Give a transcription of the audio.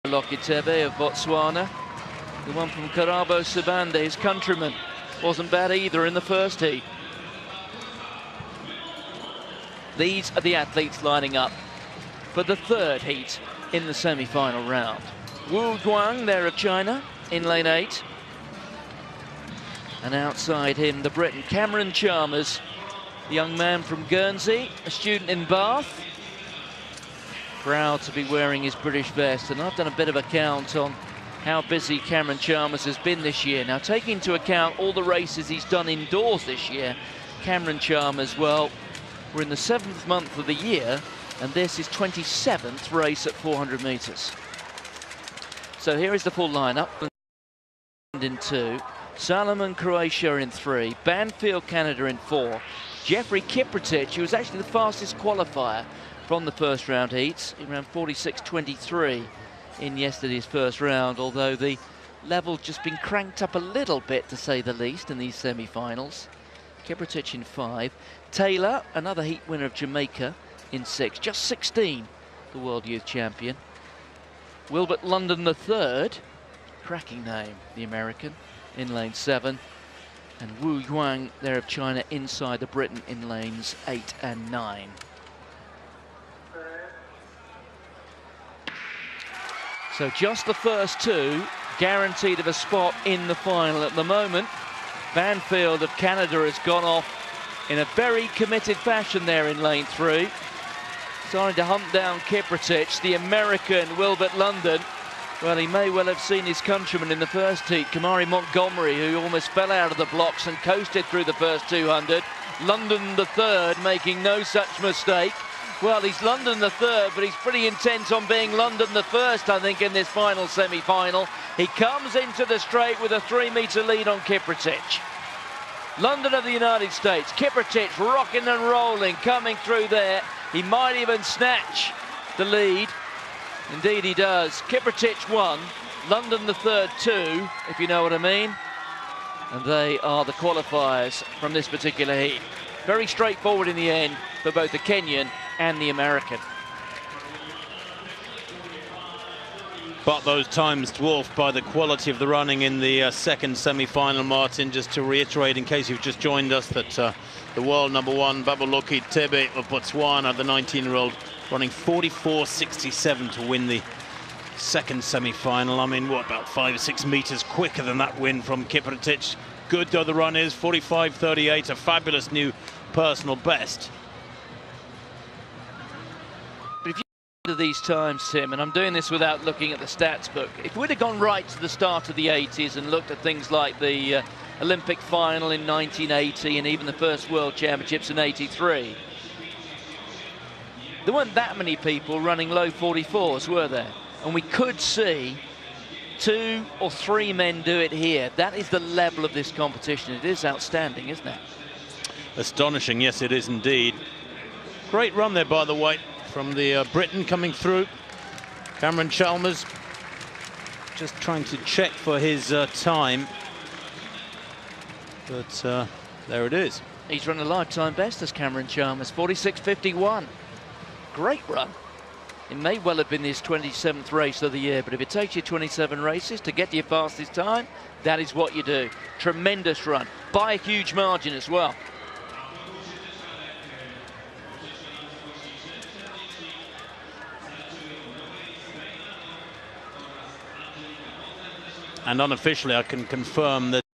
Lokitebe of Botswana. The one from Karabo Sibande, his countryman, wasn't bad either in the first heat. These are the athletes lining up for the third heat in the semi-final round. Wu Guang, there of China, in lane 8. And outside him, the Briton Cameron Chalmers, the young man from Guernsey, a student in Bath. Proud to be wearing his British vest, and I've done a bit of a count on how busy Cameron Chalmers has been this year. Now, taking into account all the races he's done indoors this year, Cameron Chalmers, well, we're in the 7th month of the year, and this is 27th race at 400 metres. So here is the full lineup. In 2, Salomon Croatia in 3, Banfield Canada in 4, Jeffrey Kiprotich, who was actually the fastest qualifier from the first round heats. He ran 46.23 in yesterday's first round, although the level's just been cranked up a little bit, to say the least, in these semi-finals. Kiprotich in 5. Taylor, another heat winner of Jamaica, in 6. Just 16, the World Youth Champion. Wilbert London the third, cracking name, the American, in lane 7. And Wu Yuang, there of China, inside the Briton in lanes 8 and 9. So just the first two guaranteed of a spot in the final at the moment. Banfield of Canada has gone off in a very committed fashion there in lane 3. Starting to hunt down Kiprotich, the American Wilbert London. Well, he may well have seen his countryman in the first heat, Kamari Montgomery, who almost fell out of the blocks and coasted through the first 200. London the third, making no such mistake. Well, he's London the third, but he's pretty intent on being London the first, I think, in this final semi-final. He comes into the straight with a 3-metre lead on Kiprotich. London of the United States, Kiprotich rocking and rolling, coming through there. He might even snatch the lead. Indeed he does. Kiprotich 1, London the third 2, if you know what I mean. And they are the qualifiers from this particular heat. Very straightforward in the end for both the Kenyan and the American. But those times dwarfed by the quality of the running in the second semi-final, Martin. Just to reiterate, in case you've just joined us, that the world #1, Babaloki Tebe of Botswana, the 19-year-old, running 44.67 to win the second semi-final. I mean, what, about 5 or 6 meters quicker than that win from Kiprotich. Good though the run is, 45.38, a fabulous new personal best. But if you look at these times, Tim, and I'm doing this without looking at the stats book, if we'd have gone right to the start of the 80s and looked at things like the Olympic final in 1980 and even the first World Championships in 83, there weren't that many people running low 44s, were there? And we could see 2 or 3 men do it here. That is the level of this competition. It is outstanding, isn't it? Astonishing, yes, it is indeed. Great run there, by the way, from the Briton coming through. Cameron Chalmers just trying to check for his time. But there it is. He's run a lifetime best as Cameron Chalmers, 46.51. Great run. It may well have been his 27th race of the year, but if it takes you 27 races to get to your fastest time, that is what you do. Tremendous run, by a huge margin as well. And unofficially, I can confirm that